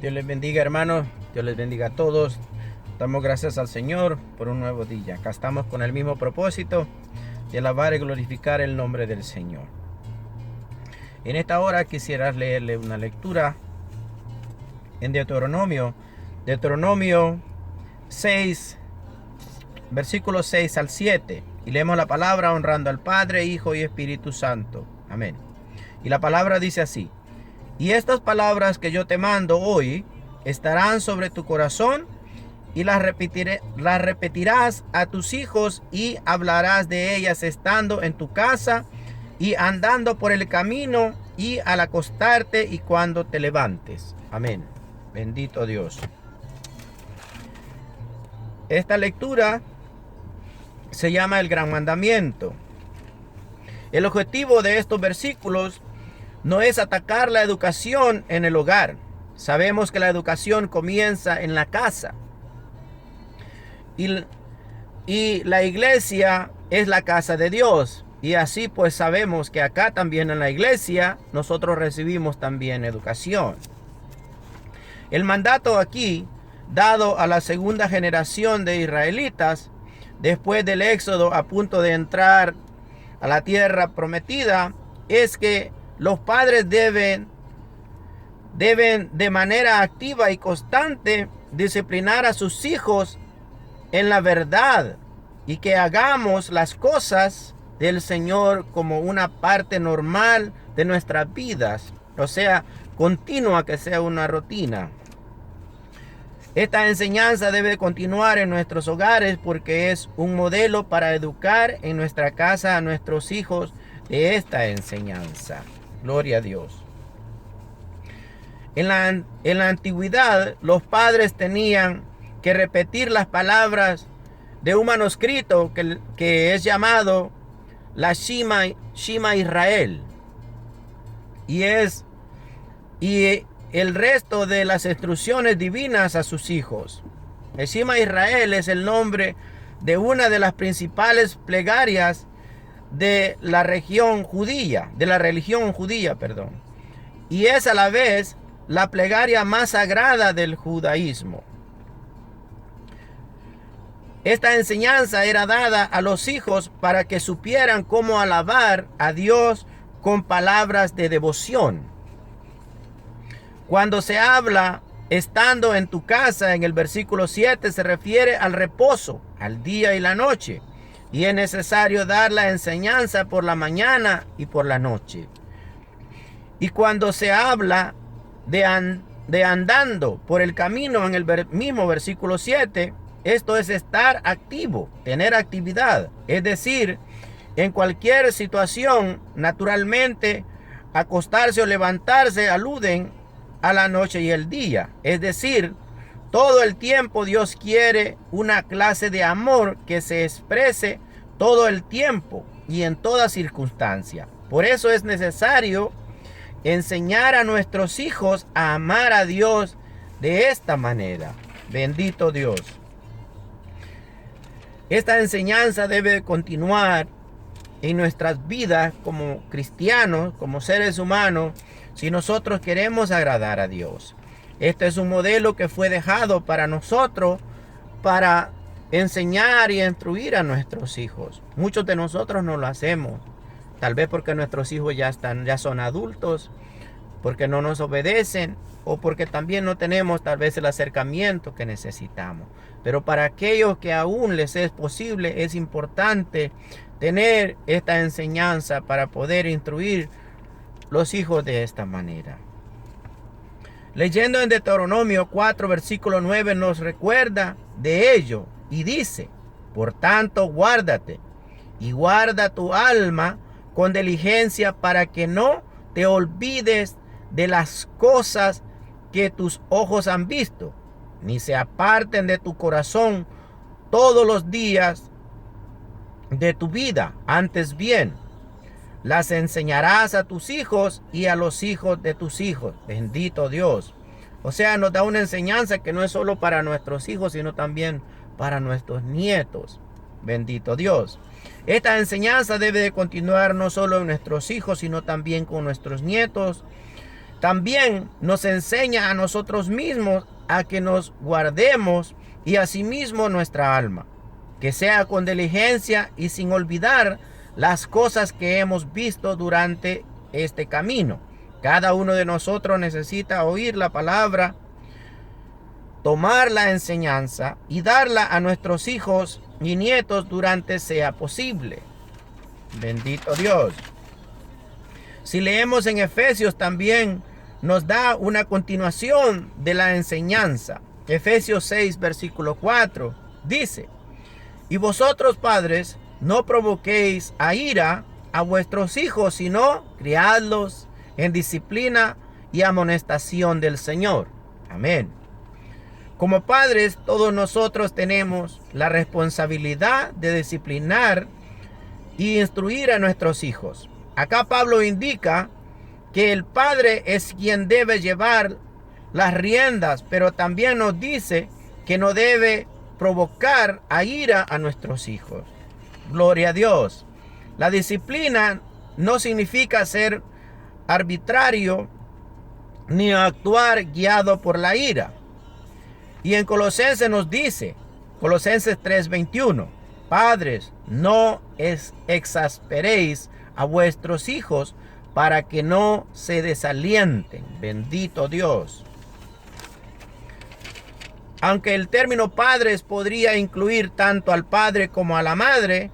Dios les bendiga, hermanos. Dios les bendiga a todos. Damos gracias al Señor por un nuevo día. Acá estamos con el mismo propósito de alabar y glorificar el nombre del Señor. En esta hora quisiera leerle una lectura en Deuteronomio 6, versículos 6 al 7. Y leemos la palabra honrando al Padre, Hijo y Espíritu Santo. Amén. Y la palabra dice así: y estas palabras que yo te mando hoy estarán sobre tu corazón, y las repetirás a tus hijos, y hablarás de ellas estando en tu casa, y andando por el camino, y al acostarte, y cuando te levantes. Amén. Bendito Dios. Esta lectura se llama el Gran Mandamiento. El objetivo de estos versículos no es atacar la educación en el hogar. Sabemos que la educación comienza en la casa. Y la iglesia es la casa de Dios. Y así pues sabemos que acá también en la iglesia nosotros recibimos también educación. El mandato aquí dado a la segunda generación de israelitas después del éxodo, a punto de entrar a la tierra prometida, es que los padres deben de manera activa y constante disciplinar a sus hijos en la verdad, y que hagamos las cosas del Señor como una parte normal de nuestras vidas, o sea, continua, que sea una rutina. Esta enseñanza debe continuar en nuestros hogares porque es un modelo para educar en nuestra casa a nuestros hijos de esta enseñanza. Gloria a Dios. En la antigüedad, los padres tenían que repetir las palabras de un manuscrito que es llamado la Shema Israel. Y el resto de las instrucciones divinas a sus hijos. El Shema Israel es el nombre de una de las principales plegarias de la religión judía, y es a la vez la plegaria más sagrada del judaísmo. Esta enseñanza era dada a los hijos para que supieran cómo alabar a Dios con palabras de devoción. Cuando se habla estando en tu casa, en el versículo 7, se refiere al reposo, al día y la noche. Y es necesario dar la enseñanza por la mañana y por la noche. Y cuando se habla de andando por el camino, en el mismo versículo 7, esto es estar activo, tener actividad. Es decir, en cualquier situación, naturalmente, acostarse o levantarse aluden a la noche y el día. Es decir, todo el tiempo Dios quiere una clase de amor que se exprese todo el tiempo y en toda circunstancia. Por eso es necesario enseñar a nuestros hijos a amar a Dios de esta manera. Bendito Dios. Esta enseñanza debe continuar en nuestras vidas como cristianos, como seres humanos, si nosotros queremos agradar a Dios. Este es un modelo que fue dejado para nosotros para enseñar y instruir a nuestros hijos. Muchos de nosotros no lo hacemos, tal vez porque nuestros hijos ya son adultos, porque no nos obedecen, o porque también no tenemos tal vez el acercamiento que necesitamos. Pero para aquellos que aún les es posible, es importante tener esta enseñanza para poder instruir los hijos de esta manera. Leyendo en Deuteronomio 4, versículo 9, nos recuerda de ello y dice: por tanto, guárdate y guarda tu alma con diligencia para que no te olvides de las cosas que tus ojos han visto, ni se aparten de tu corazón todos los días de tu vida. Antes bien, las enseñarás a tus hijos y a los hijos de tus hijos. Bendito Dios. O sea, nos da una enseñanza que no es solo para nuestros hijos, sino también para nuestros nietos. Bendito Dios. Esta enseñanza debe de continuar no solo en nuestros hijos, sino también con nuestros nietos, También nos enseña a nosotros mismos a que nos guardemos y asimismo nuestra alma, que sea con diligencia y sin olvidar las cosas que hemos visto durante este camino. Cada uno de nosotros necesita oír la palabra, tomar la enseñanza y darla a nuestros hijos y nietos durante sea posible. Bendito Dios. Si leemos en Efesios también nos da una continuación de la enseñanza. Efesios 6, versículo 4 dice: y vosotros, padres, no provoquéis a ira a vuestros hijos, sino criadlos en disciplina y amonestación del Señor. Amén. Como padres, todos nosotros tenemos la responsabilidad de disciplinar y instruir a nuestros hijos. Acá Pablo indica que el padre es quien debe llevar las riendas, pero también nos dice que no debe provocar a ira a nuestros hijos. Gloria a Dios. La disciplina no significa ser arbitrario ni actuar guiado por la ira. Y en Colosenses nos dice, Colosenses 3:21, padres, no exasperéis a vuestros hijos para que no se desalienten. Bendito Dios. Aunque el término padres podría incluir tanto al padre como a la madre,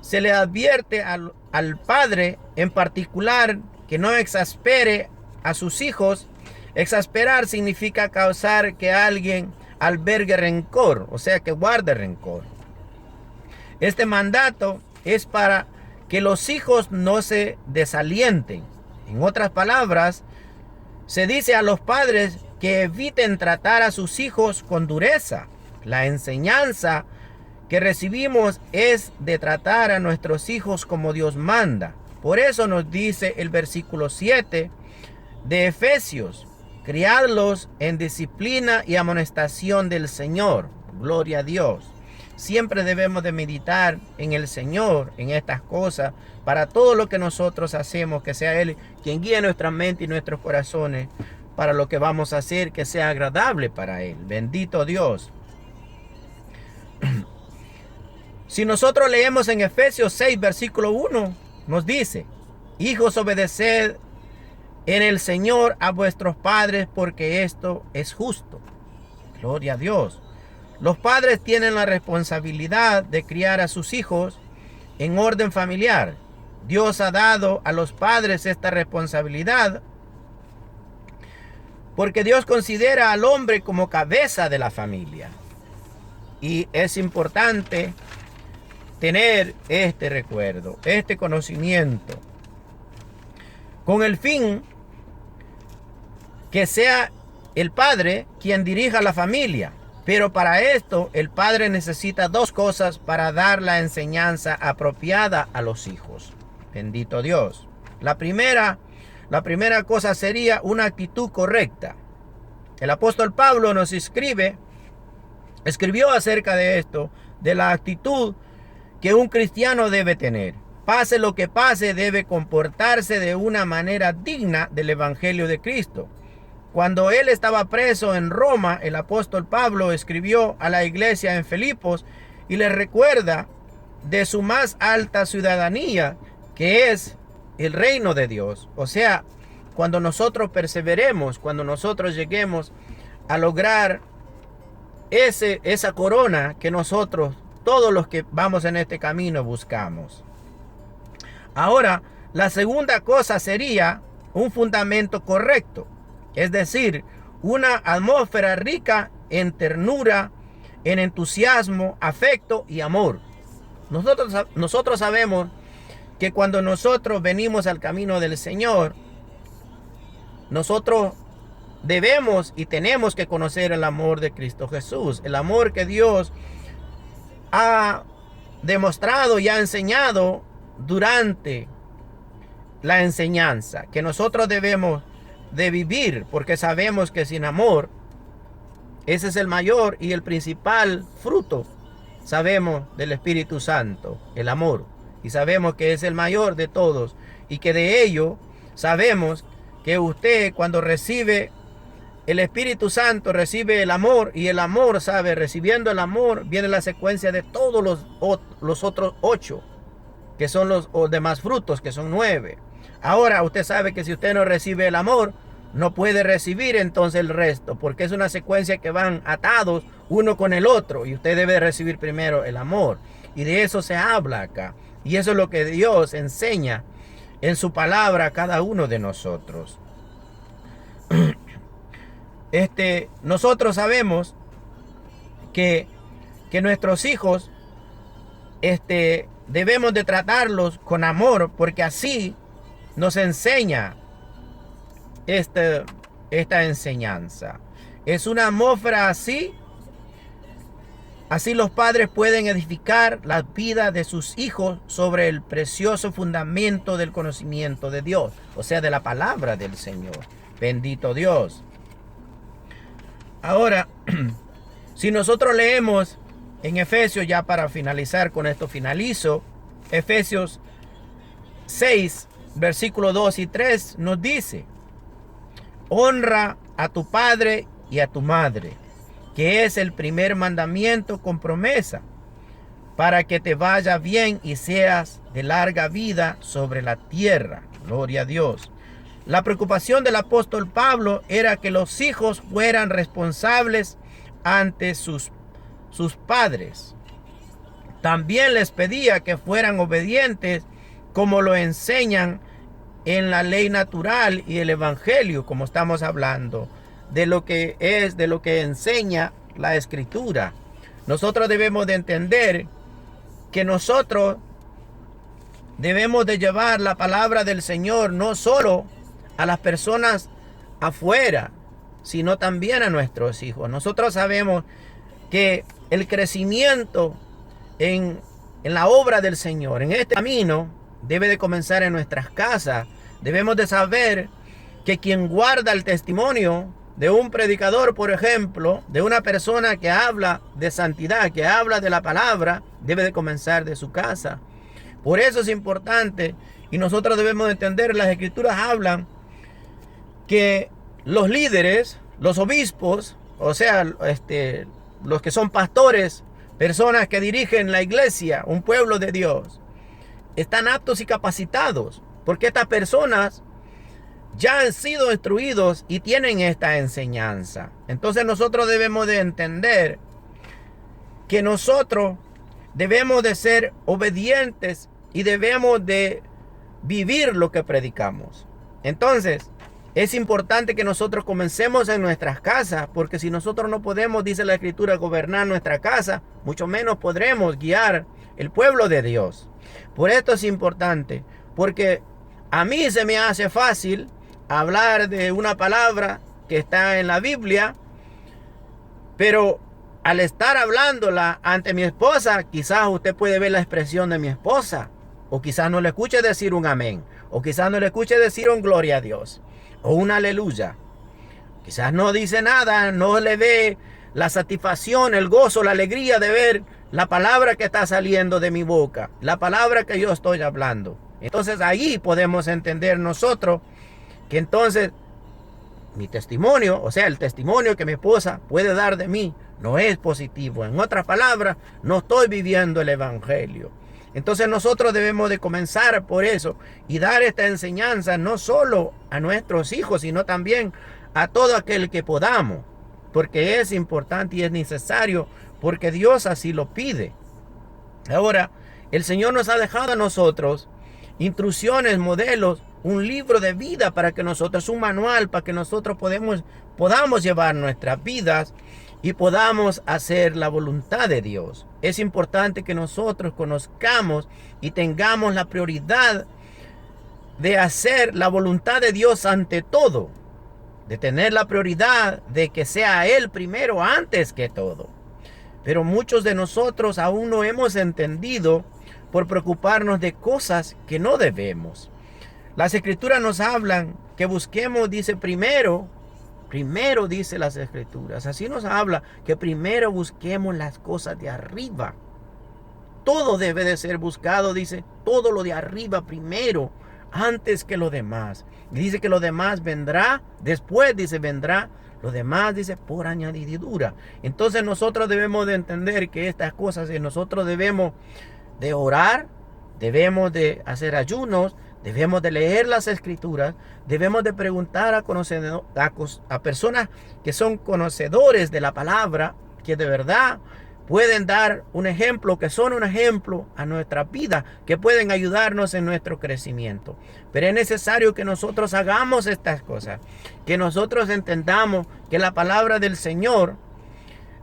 se le advierte al padre en particular que no exaspere a sus hijos. Exasperar significa causar que alguien albergue rencor, o sea, que guarde rencor. Este mandato es para que los hijos no se desalienten. En otras palabras, se dice a los padres que eviten tratar a sus hijos con dureza. La enseñanza que recibimos es de tratar a nuestros hijos como Dios manda. Por eso nos dice el versículo 7 de Efesios: criadlos en disciplina y amonestación del Señor. Gloria a Dios. Siempre debemos de meditar en el Señor, en estas cosas, para todo lo que nosotros hacemos, que sea Él quien guíe nuestra mente y nuestros corazones para lo que vamos a hacer, que sea agradable para Él. Bendito Dios. Si nosotros leemos en Efesios 6, versículo 1, nos dice: hijos, obedeced en el Señor a vuestros padres, porque esto es justo. Gloria a Dios. Los padres tienen la responsabilidad de criar a sus hijos en orden familiar. Dios ha dado a los padres esta responsabilidad porque Dios considera al hombre como cabeza de la familia. Y es importante tener este recuerdo, este conocimiento, con el fin que sea el padre quien dirija la familia. Pero para esto el padre necesita dos cosas para dar la enseñanza apropiada a los hijos. Bendito Dios. La primera cosa sería una actitud correcta. El apóstol Pablo nos escribió acerca de esto, de la actitud que un cristiano debe tener. Pase lo que pase, debe comportarse de una manera digna del Evangelio de Cristo. Cuando él estaba preso en Roma, el apóstol Pablo escribió a la iglesia en Filipos y les recuerda de su más alta ciudadanía, que es el reino de Dios. O sea, cuando nosotros perseveremos, cuando nosotros lleguemos a lograr esa corona que nosotros, todos los que vamos en este camino, buscamos. Ahora, la segunda cosa sería un fundamento correcto. Es decir, una atmósfera rica en en entusiasmo, afecto y amor. Nosotros sabemos que cuando nosotros venimos al camino del Señor, nosotros debemos y tenemos que conocer el amor de Cristo Jesús, el amor que Dios ha demostrado y ha enseñado durante la enseñanza, que nosotros debemos de vivir, porque sabemos que sin amor, ese es el mayor y el principal fruto, sabemos, del Espíritu Santo, el amor, y sabemos que es el mayor de todos, y que de ello sabemos que usted cuando recibe el Espíritu Santo, recibe el amor, y el amor, ¿sabe? Recibiendo el amor viene la secuencia de todos los otros 8, que son los demás frutos, que son 9. Ahora usted sabe que si usted no recibe el amor, no puede recibir entonces el resto, porque es una secuencia que van atados uno con el otro, y usted debe recibir primero el amor. Y de eso se habla acá. Y eso es lo que Dios enseña en su palabra a cada uno de nosotros. Nosotros sabemos que nuestros hijos debemos de tratarlos con amor, porque así nos enseña esta enseñanza. Es una atmósfera así los padres pueden edificar la vida de sus hijos sobre el precioso fundamento del conocimiento de Dios, o sea, de la palabra del Señor. Bendito Dios. Ahora, si nosotros leemos en Efesios, ya para finalizar con esto finalizo, Efesios 6, versículos 2 y 3 nos dice: honra a tu padre y a tu madre, que es el primer mandamiento con promesa, para que te vaya bien y seas de larga vida sobre la tierra. Gloria a Dios. La preocupación del apóstol Pablo era que los hijos fueran responsables ante sus padres. También les pedía que fueran obedientes, como lo enseñan en la ley natural y el evangelio, como estamos hablando, de lo que enseña la escritura. Nosotros debemos de entender que nosotros debemos de llevar la palabra del Señor no solo a las personas afuera, sino también a nuestros hijos. Nosotros sabemos que el crecimiento en la obra del Señor, en este camino, debe de comenzar en nuestras casas. Debemos de saber que quien guarda el testimonio de un predicador, por ejemplo, de una persona que habla de santidad, que habla de la palabra, debe de comenzar de su casa. Por eso es importante, y nosotros debemos entender, las escrituras hablan que los líderes, los obispos, o sea, los que son pastores, personas que dirigen la iglesia, un pueblo de Dios, están aptos y capacitados, porque estas personas ya han sido instruidos y tienen esta enseñanza. Entonces nosotros debemos de entender que nosotros debemos de ser obedientes y debemos de vivir lo que predicamos. Entonces es importante que nosotros comencemos en nuestras casas, porque si nosotros no podemos, dice la escritura, gobernar nuestra casa, mucho menos podremos guiar el pueblo de Dios. Por esto es importante, porque a mí se me hace fácil hablar de una palabra que está en la Biblia, pero al estar hablándola ante mi esposa, quizás usted puede ver la expresión de mi esposa, o quizás no le escuche decir un amén, o quizás no le escuche decir un gloria a Dios, o un aleluya. Quizás no dice nada, no le ve la satisfacción, el gozo, la alegría de ver la palabra que está saliendo de mi boca, la palabra que yo estoy hablando. Entonces ahí podemos entender nosotros que entonces mi testimonio, o sea, el testimonio que mi esposa puede dar de mí, no es positivo. En otras palabras, no estoy viviendo el evangelio. Entonces nosotros debemos de comenzar por eso y dar esta enseñanza no solo a nuestros hijos, sino también a todo aquel que podamos, porque es importante y es necesario, porque Dios así lo pide. Ahora, el Señor nos ha dejado a nosotros instrucciones, modelos, un libro de vida para que nosotros, un manual para que nosotros podamos llevar nuestras vidas y podamos hacer la voluntad de Dios. Es importante que nosotros conozcamos y tengamos la prioridad de hacer la voluntad de Dios ante todo, de tener la prioridad de que sea Él primero antes que todo. Pero muchos de nosotros aún no hemos entendido por preocuparnos de cosas que no debemos. Las escrituras nos hablan que busquemos, dice primero dice las escrituras, así nos habla que primero busquemos las cosas de arriba. Todo debe de ser buscado, dice, todo lo de arriba primero, antes que lo demás. Y dice que lo demás vendrá, después dice vendrá, lo demás dice por añadidura. Entonces nosotros debemos de entender que estas cosas, nosotros debemos de orar, debemos de hacer ayunos, debemos de leer las escrituras, debemos de preguntar a personas que son conocedores de la palabra, que de verdad pueden dar un ejemplo, que son un ejemplo a nuestra vida, que pueden ayudarnos en nuestro crecimiento. Pero es necesario que nosotros hagamos estas cosas, que nosotros entendamos que la palabra del Señor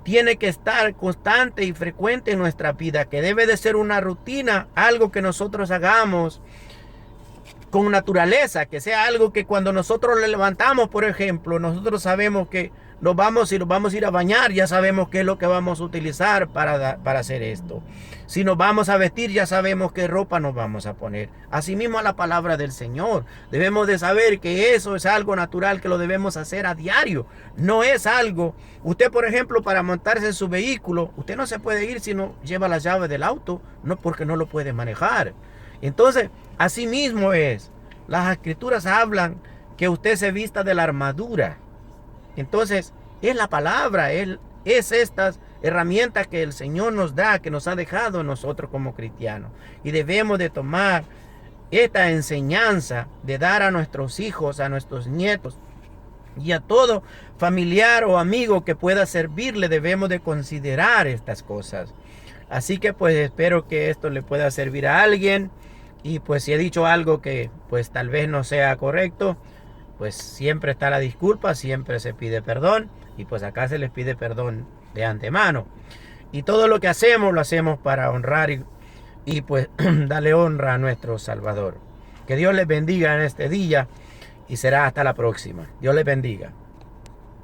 tiene que estar constante y frecuente en nuestra vida, que debe de ser una rutina, algo que nosotros hagamos con naturaleza, que sea algo que cuando nosotros le levantamos, por ejemplo, nosotros sabemos que nos vamos a ir a bañar, ya sabemos qué es lo que vamos a utilizar para hacer esto. Si nos vamos a vestir, ya sabemos qué ropa nos vamos a poner. Asimismo a la palabra del Señor. Debemos de saber que eso es algo natural, que lo debemos hacer a diario. No es algo, usted por ejemplo, para montarse en su vehículo, usted no se puede ir si no lleva las llaves del auto, no, porque no lo puede manejar. Entonces, asimismo es. Las escrituras hablan que usted se vista de la armadura. Entonces, es la palabra, es estas herramientas que el Señor nos da, que nos ha dejado nosotros como cristianos. Y debemos de tomar esta enseñanza de dar a nuestros hijos, a nuestros nietos y a todo familiar o amigo que pueda servirle. Debemos de considerar estas cosas. Así que pues espero que esto le pueda servir a alguien. Y pues si he dicho algo que pues tal vez no sea correcto, pues siempre está la disculpa, siempre se pide perdón. Y pues acá se les pide perdón de antemano. Y todo lo que hacemos, lo hacemos para honrar y pues darle honra a nuestro Salvador. Que Dios les bendiga en este día y será hasta la próxima. Dios les bendiga.